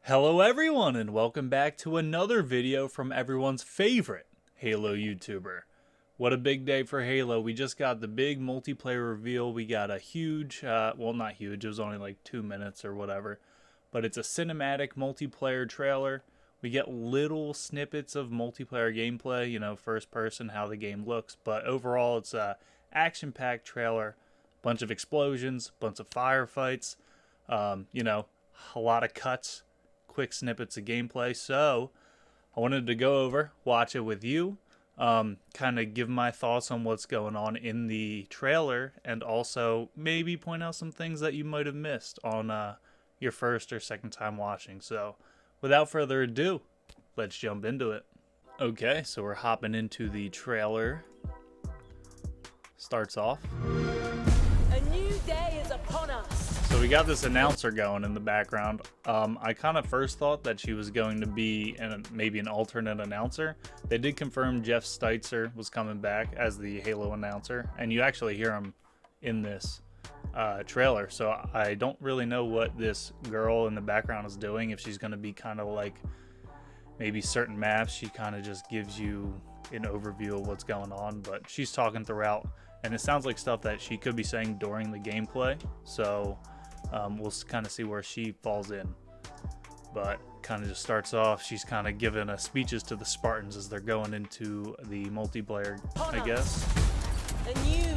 Hello everyone and welcome back to another video from everyone's favorite Halo YouTuber. What a big day for Halo. We just got the big multiplayer reveal. We got a huge, well not huge, it was only like 2 minutes or whatever, but it's a cinematic multiplayer trailer. We get little snippets of multiplayer gameplay, you know, first person, how the game looks, but overall it's a action-packed trailer, bunch of explosions, bunch of firefights, you know, a lot of cuts. Quick snippets of gameplay, so I wanted to go over, watch it with you, kind of give my thoughts on what's going on in the trailer, and also maybe point out some things that you might have missed on your first or second time watching. So without further ado, let's jump into it. Okay, so we're hopping into the trailer. Starts off. A new day is upon us. So we got this announcer going in the background. I kind of first thought that she was going to be maybe an alternate announcer. They did confirm Jeff Steitzer was coming back as the Halo announcer, and you actually hear him in this trailer. So I don't really know what this girl in the background is doing, if she's going to be kind of like maybe certain maps. She kind of just gives you an overview of what's going on, but she's talking throughout, and it sounds like stuff that she could be saying during the gameplay. So we'll kind of see where she falls in, but kind of just starts off. She's kind of giving speeches to the Spartans as they're going into the multiplayer, I guess.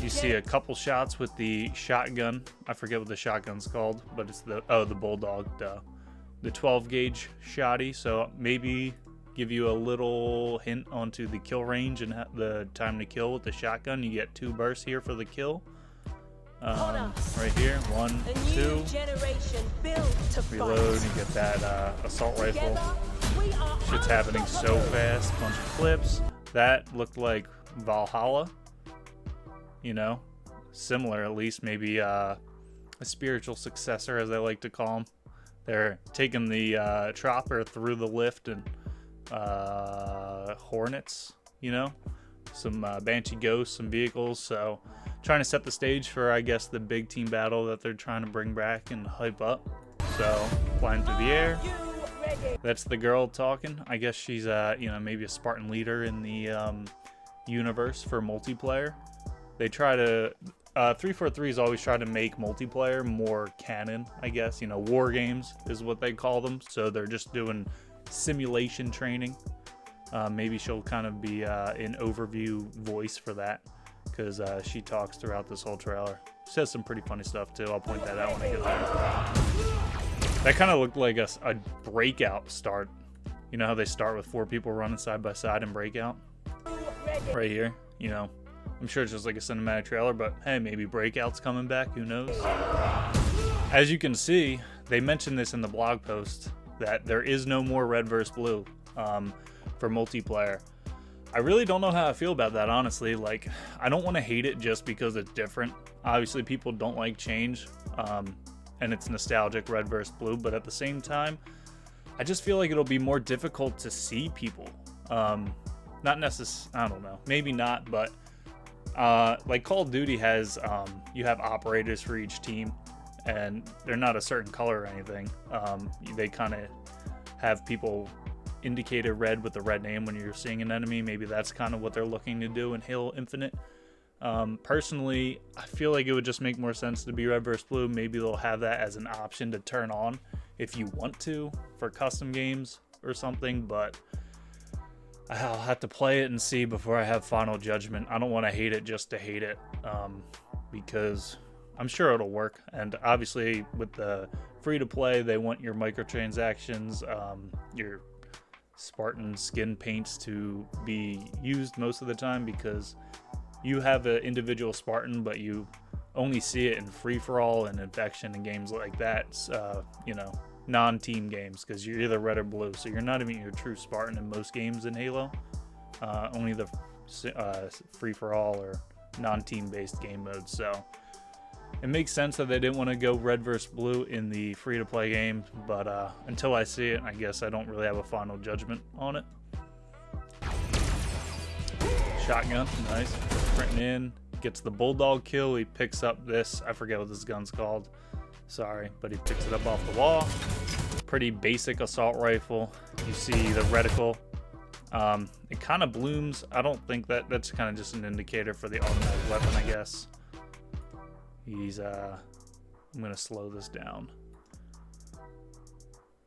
You see a couple shots with the shotgun. I forget what the shotgun's called, but it's the Bulldog, the 12 gauge shotty. So maybe give you a little hint onto the kill range and the time to kill with the shotgun. You get 2 bursts here for the kill. Right here, 1, 2, reload, you get that assault rifle. Shit's happening so fast. Bunch of clips. That looked like Valhalla, you know, similar at least, maybe a spiritual successor, as they like to call them. They're taking the chopper through the lift and Hornets, you know, some Banshee Ghosts, some vehicles. So trying to set the stage for, I guess, the big team battle that they're trying to bring back and hype up. So flying through the air. That's the girl talking. I guess she's you know, maybe a Spartan leader in the universe for multiplayer. They try to 343's always try to make multiplayer more canon, I guess. You know, war games is what they call them. So they're just doing simulation training. Maybe she'll kind of be an overview voice for that, because she talks throughout this whole trailer. Says some pretty funny stuff too. I'll point that out when I get there. That kind of looked like a breakout start. You know how they start with 4 people running side by side in breakout? Right here, you know. I'm sure it's just like a cinematic trailer, but hey, maybe breakout's coming back, who knows? As you can see, they mentioned this in the blog post, that there is no more red versus blue for multiplayer. I really don't know how I feel about that, honestly. Like, I don't want to hate it just because it's different. Obviously, people don't like change, and it's nostalgic, red versus blue, but at the same time, I just feel like it'll be more difficult to see people. Not necessarily, I don't know, maybe not, but like Call of Duty has, you have operators for each team, and they're not a certain color or anything. They kind of have people indicated red with the red name when you're seeing an enemy. Maybe that's kind of what they're looking to do in Halo Infinite. Personally, I feel like it would just make more sense to be red versus blue. Maybe they'll have that as an option to turn on if you want to for custom games or something, but I'll have to play it and see before I have final judgment. I don't want to hate it just to hate it, because I'm sure it'll work. And obviously with the free to play, they want your microtransactions, your Spartan skin paints to be used most of the time, because you have an individual Spartan, but you only see it in free-for-all and infection and games like that, you know, non-team games, because you're either red or blue, so you're not even your true Spartan in most games in Halo. Only the free-for-all or non-team based game modes. So it makes sense that they didn't want to go red versus blue in the free-to-play game, but until I see it, I guess I don't really have a final judgment on it. Shotgun, nice. Sprinting in, gets the Bulldog kill. He picks up this, I forget what this gun's called. Sorry, but he picks it up off the wall. pretty basic assault rifle. You see the reticle. It kind of blooms. I don't think that's kind of just an indicator for the automatic weapon, I guess. He's I'm gonna slow this down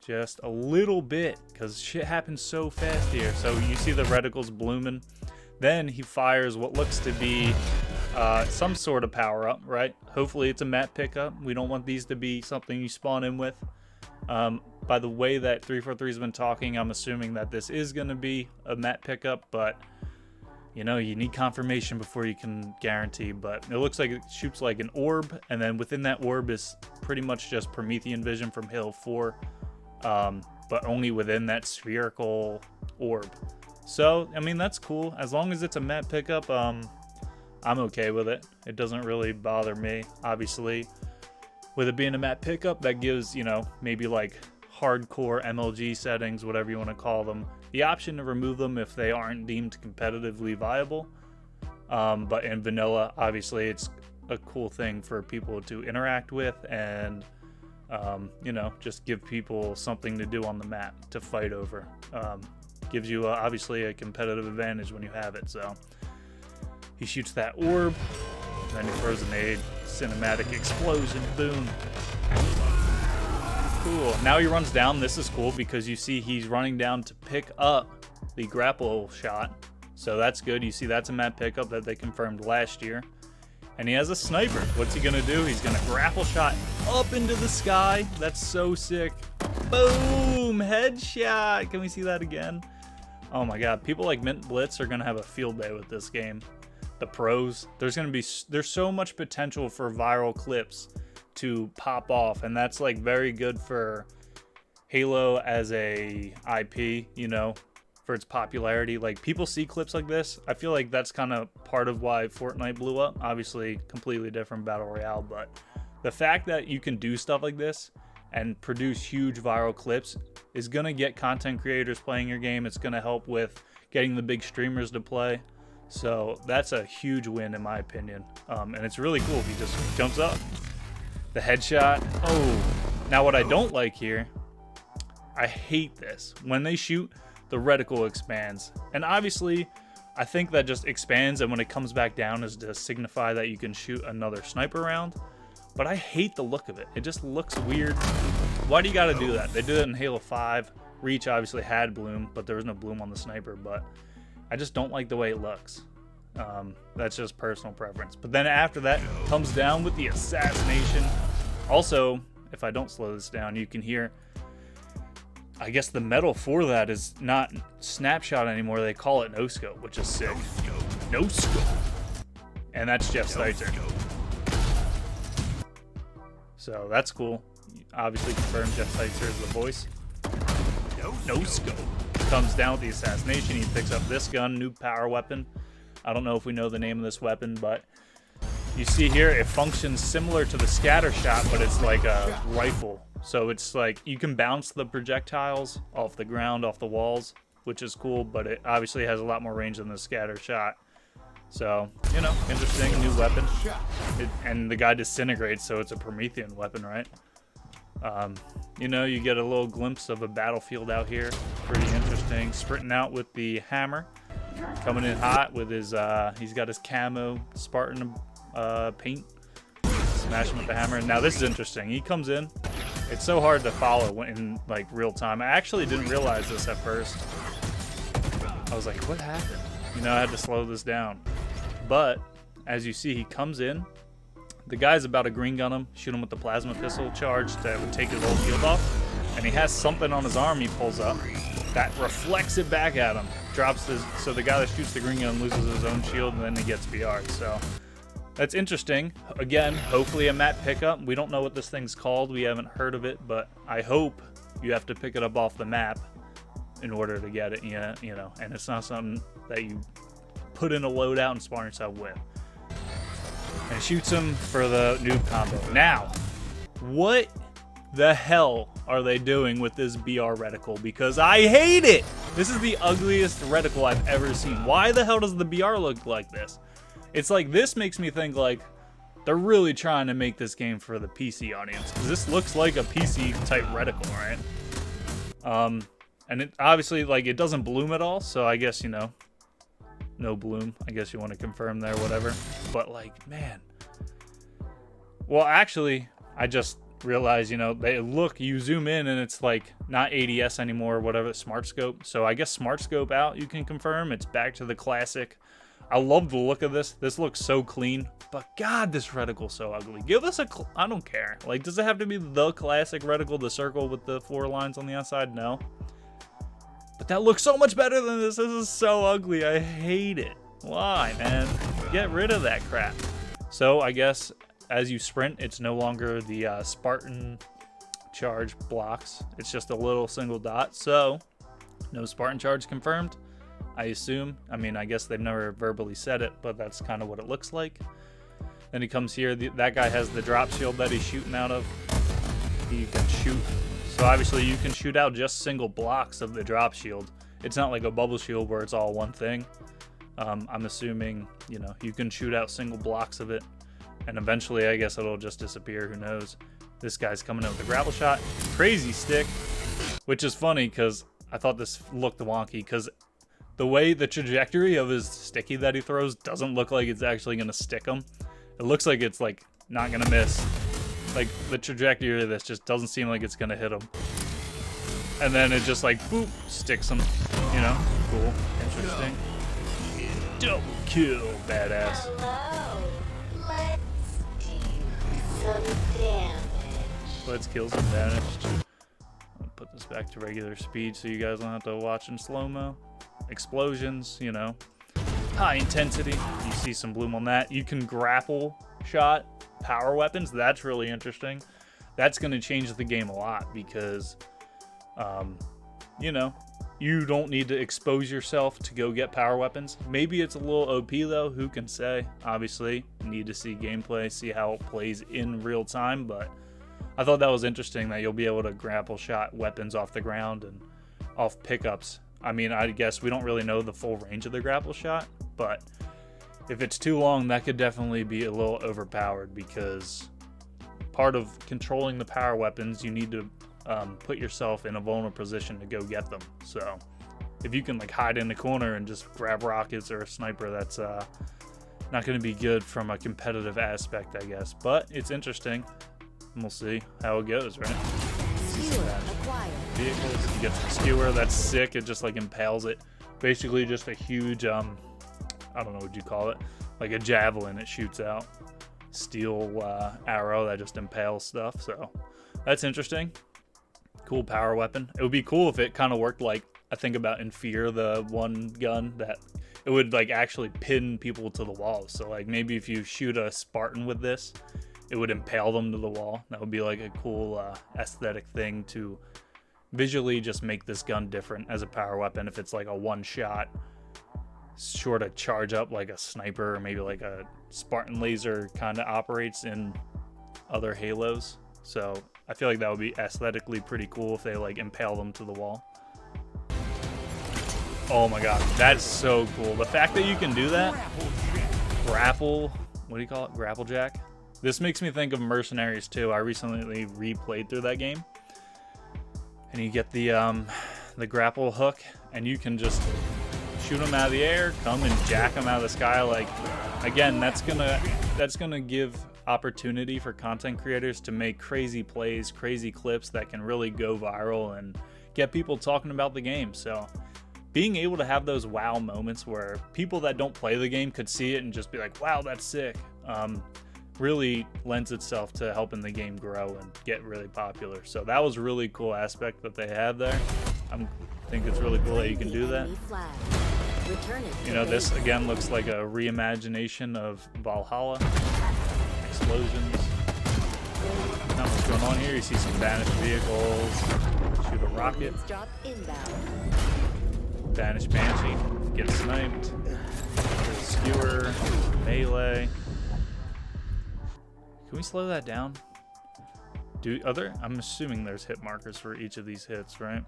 just a little bit because shit happens so fast here. So you see the reticles blooming. Then he fires what looks to be some sort of power up, right? Hopefully it's a map pickup. We don't want these to be something you spawn in with. By the way that 343 has been talking, I'm assuming that this is going to be a map pickup, but you know, you need confirmation before you can guarantee. But it looks like it shoots like an orb, and then within that orb is pretty much just Promethean vision from Halo 4, but only within that spherical orb. So, I mean, that's cool. As long as it's a map pickup, I'm okay with it. It doesn't really bother me. Obviously, with it being a map pickup, that gives, you know, maybe like hardcore MLG settings, whatever you want to call them, the option to remove them if they aren't deemed competitively viable. But in vanilla, obviously, it's a cool thing for people to interact with and, you know, just give people something to do on the map to fight over. Gives you obviously a competitive advantage when you have it. So he shoots that orb, then he throws a nade, cinematic explosion, boom. Cool. Now he runs down. This is cool because you see he's running down to pick up the grapple shot. So that's good. You see that's a map pickup that they confirmed last year. And he has a sniper. What's he gonna do? He's gonna grapple shot up into the sky. That's so sick. Boom! Headshot. Can we see that again? Oh my god. People like Mint Blitz are gonna have a field day with this game. The pros. There's so much potential for viral clips to pop off, and that's like very good for Halo as a IP, you know, for its popularity. Like, people see clips like this. I feel like that's kind of part of why Fortnite blew up. Obviously completely different battle royale, but the fact that you can do stuff like this and produce huge viral clips is gonna get content creators playing your game. It's gonna help with getting the big streamers to play. So that's a huge win in my opinion. And it's really cool. He just jumps up. The headshot. Oh, now what I don't like here, I hate this. When they shoot, the reticle expands. And obviously, I think that just expands, and when it comes back down is to signify that you can shoot another sniper round. But I hate the look of it. It just looks weird. Why do you gotta do that? They did it in Halo 5. Reach obviously had bloom, but there was no bloom on the sniper. But I just don't like the way it looks. That's just personal preference. But then after that, comes down with the assassination. Also, if I don't slow this down, you can hear, I guess the metal for that is not snapshot anymore. They call it no scope, which is sick. No scope. And that's Jeff Steitzer. So that's cool. Obviously confirmed Jeff Steitzer is the voice. No scope. Comes down with the assassination. He picks up this gun, new power weapon. I don't know if we know the name of this weapon, but you see here it functions similar to the scatter shot, but it's like a rifle. So it's like you can bounce the projectiles off the ground, off the walls, which is cool, but it obviously has a lot more range than the scatter shot. So, you know, interesting new weapon. And the guy disintegrates, so it's a Promethean weapon, right? You know, you get a little glimpse of a battlefield out here. Pretty interesting. Sprinting out with the hammer. Coming in hot with his, he's got his camo Spartan paint. Smash him with the hammer. Now this is interesting. He comes in. It's so hard to follow in like real time. I actually didn't realize this at first. I was like, what happened? You know, I had to slow this down. But as you see, he comes in. The guy's about to green gun him, shoot him with the plasma pistol charge that would take his whole shield off. And he has something on his arm he pulls up that reflects it back at him. Drops his, so the guy that shoots the green gun loses his own shield, and then he gets BR'd. So that's interesting. Again, hopefully a map pickup. We don't know what this thing's called. We haven't heard of it, but I hope you have to pick it up off the map in order to get it. Yeah, you know, and it's not something that you put in a loadout and spawn yourself with. And shoots him for the noob combo. Now, what the hell are they doing with this BR reticle? Because I hate it! This is the ugliest reticle I've ever seen. Why the hell does the BR look like this? It's like, this makes me think like they're really trying to make this game for the PC audience. Because this looks like a PC type reticle, right? And it obviously, like, it doesn't bloom at all, so I guess, you know, no bloom. I guess you want to confirm there, whatever. But, like, man. Well, actually, I just realized, you know, they look, you zoom in and it's like not ADS anymore, whatever, smart scope. So I guess smart scope out, you can confirm. It's back to the classic. I love the look of this. This looks so clean. But God, this reticle's so ugly. Give us a, I don't care. Like, does it have to be the classic reticle, the circle with the 4 lines on the outside? No. But that looks so much better than this. This is so ugly. I hate it. Why, man? Get rid of that crap. So I guess as you sprint, it's no longer the Spartan charge blocks. It's just a little single dot. So no Spartan charge confirmed, I assume. I mean, I guess they've never verbally said it, but that's kind of what it looks like. Then he comes here. That guy has the drop shield that he's shooting out of. He can shoot. So obviously you can shoot out just single blocks of the drop shield. It's not like a bubble shield where it's all one thing. I'm assuming, you know, you can shoot out single blocks of it. And eventually I guess it'll just disappear. Who knows? This guy's coming in with a grapple shot. Crazy stick. Which is funny because I thought this looked wonky because the way the trajectory of his sticky that he throws doesn't look like it's actually going to stick him. It looks like it's like not going to miss. Like, the trajectory of this just doesn't seem like it's gonna hit him. And then it just like, boop, sticks him. You know? Cool. Interesting. Double kill. Badass. Hello. Let's do some damage. Let's kill some damage. I'll put this back to regular speed so you guys don't have to watch in slow-mo. Explosions, you know. High intensity. You see some bloom on that. You can grapple shot power weapons. That's really interesting. That's going to change the game a lot because you know, you don't need to expose yourself to go get power weapons. Maybe it's a little OP though, who can say? Obviously need to see gameplay, see how it plays in real time, but I thought that was interesting that you'll be able to grapple shot weapons off the ground and off pickups. I mean, I guess we don't really know the full range of the grapple shot, but if it's too long, that could definitely be a little overpowered because part of controlling the power weapons, you need to put yourself in a vulnerable position to go get them. So if you can like hide in the corner and just grab rockets or a sniper, that's not going to be good from a competitive aspect, I guess. But it's interesting. And we'll see how it goes, right? Vehicles, you get the skewer. That's sick. It just like impales it. Basically just a huge I don't know what you call it, like a javelin it shoots out. Steel arrow that just impales stuff. So that's interesting. Cool power weapon. It would be cool if it kind of worked like, I think about in Fear, the one gun that it would like actually pin people to the walls. So like maybe if you shoot a Spartan with this, it would impale them to the wall. That would be like a cool aesthetic thing to visually just make this gun different as a power weapon. If it's like a one shot, sure to charge up like a sniper or maybe like a Spartan laser kind of operates in other Halos. So I feel like that would be aesthetically pretty cool if they like impale them to the wall. Oh my god, that's so cool. The fact that you can do that, grapple, what do you call it? Grapple jack? This makes me think of Mercenaries 2. I recently replayed through that game. And you get the grapple hook and you can just shoot them out of the air, come and jack them out of the sky. Like, again, that's gonna give opportunity for content creators to make crazy plays, crazy clips that can really go viral and get people talking about the game. So being able to have those wow moments where people that don't play the game could see it and just be like, wow, that's sick, really lends itself to helping the game grow and get really popular. So that was a really cool aspect that they had there. I think it's really cool that you can do that. You know, this again looks like a reimagination of Valhalla. Explosions. Not much going on here. You see some banished vehicles. Shoot a rocket. Banished Banshee. Get sniped. Skewer. Melee. Can we slow that down? I'm assuming there's hit markers for each of these hits, right?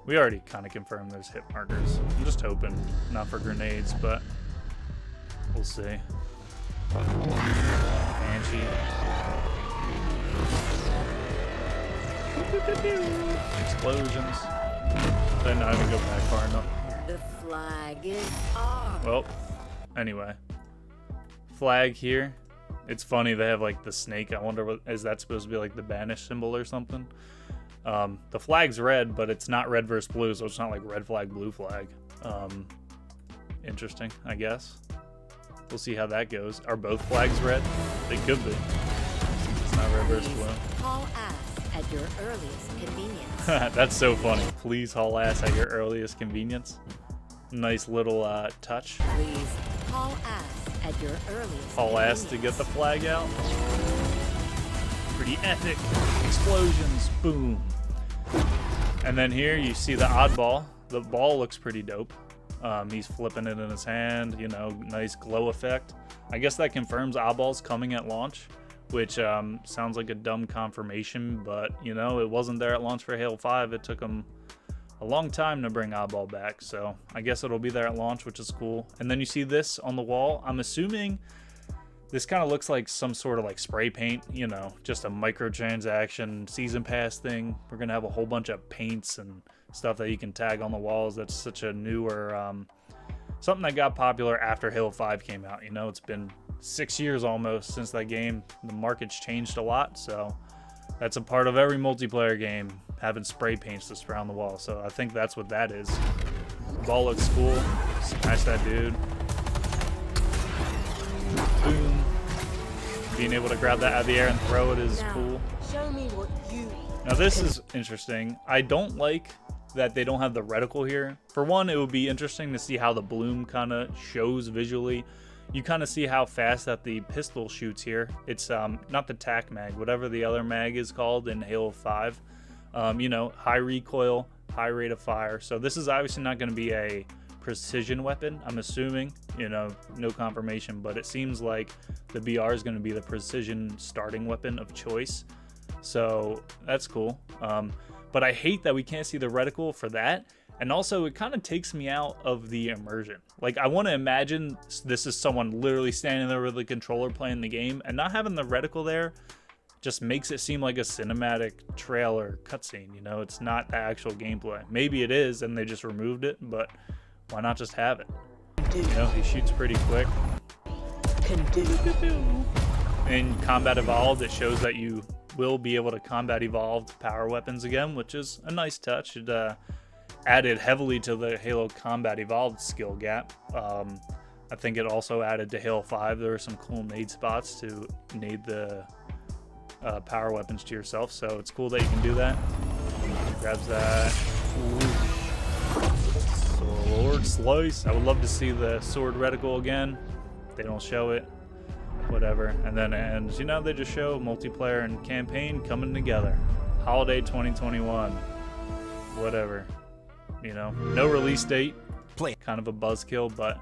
We already kind of confirmed there's hit markers. I'm just hoping, not for grenades, but we'll see. Banshee. Explosions. Then not even go back far enough. The flag is ours. Well, anyway. Flag here. It's funny they have like the snake. I wonder, what is that supposed to be, like the banish symbol or something? The flag's red, but it's not red versus blue, so it's not like red flag, blue flag. Interesting, I guess. We'll see how that goes. Are both flags red? They could be. It's not red versus blue. Haul ass at your earliest convenience. That's so funny. Please haul ass at your earliest convenience. Nice little touch. Please haul ass at your earliest Haul ass to get the flag out. Pretty epic. Explosions. Boom. And then here you see the oddball. The ball looks pretty dope. He's flipping it in his hand, you know, nice glow effect. I guess that confirms oddball's coming at launch, which sounds like a dumb confirmation, but, you know, it wasn't there at launch for Halo 5. It took them a long time to bring oddball back, so I guess it'll be there at launch, which is cool. And then you see this on the wall. I'm assuming this kind of looks like some sort of like spray paint, you know, just a microtransaction season pass thing. We're gonna have a whole bunch of paints and stuff that you can tag on the walls. That's such a newer something that got popular after Halo 5 came out. You know, it's been 6 years almost since that game. The market's changed a lot, so that's a part of every multiplayer game, having spray paints to spray on the wall. So I think that's what that is. The ball looks cool. Smash that dude. Boom. Being able to grab that out of the air and throw it is cool. Show me what you. Now this is interesting. I don't like that they don't have the reticle here. For one, it would be interesting to see how the bloom kind of shows visually. You kind of see how fast that the pistol shoots here. It's not the tac mag, whatever the other mag is called in Halo 5. You know, high recoil, high rate of fire. So this is obviously not going to be a precision weapon, I'm assuming. You know, no confirmation, but it seems like the BR is going to be the precision starting weapon of choice. So that's cool. But I hate that we can't see the reticle for that. And also, it kind of takes me out of the immersion. Like, I want to imagine this is someone literally standing there with the controller playing the game, and not having the reticle there just makes it seem like a cinematic trailer cutscene. You know, it's not the actual gameplay. Maybe it is, and they just removed it, but why not just have it? You know, he shoots pretty quick. In Combat Evolved, it shows that you will be able to combat evolved power weapons again, which is a nice touch. It added heavily to the Halo Combat Evolved skill gap. I think it also added to Halo 5. There were some cool nade spots to nade the power weapons to yourself, so it's cool that you can do that. Grabs that. Sword slice. I would love to see the sword reticle again. They don't show it. Whatever. And then it ends. You know, they just show multiplayer and campaign coming together. Holiday 2021. Whatever. You know, no release date. Kind of a buzzkill, but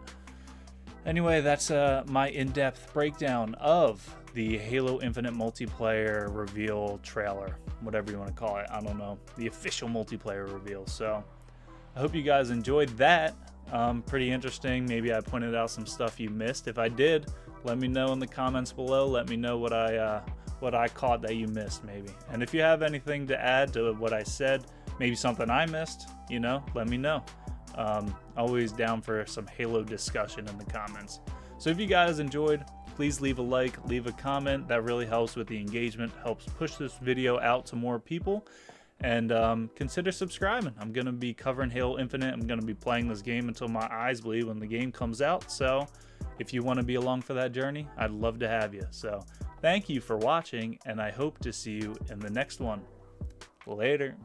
anyway, that's my in-depth breakdown of the Halo Infinite multiplayer reveal trailer, whatever you want to call it. I don't know, the official multiplayer reveal. So I hope you guys enjoyed that. Pretty interesting. Maybe I pointed out some stuff you missed. If I did, let me know in the comments below. Let me know what I caught that you missed, maybe. And if you have anything to add to what I said, maybe something I missed, you know, let me know. Always down for some Halo discussion in the comments. So if you guys enjoyed, please leave a like, leave a comment. That really helps with the engagement, helps push this video out to more people. And consider subscribing. I'm going to be covering Halo Infinite. I'm going to be playing this game until my eyes bleed when the game comes out. So if you want to be along for that journey, I'd love to have you. So thank you for watching, and I hope to see you in the next one. Later.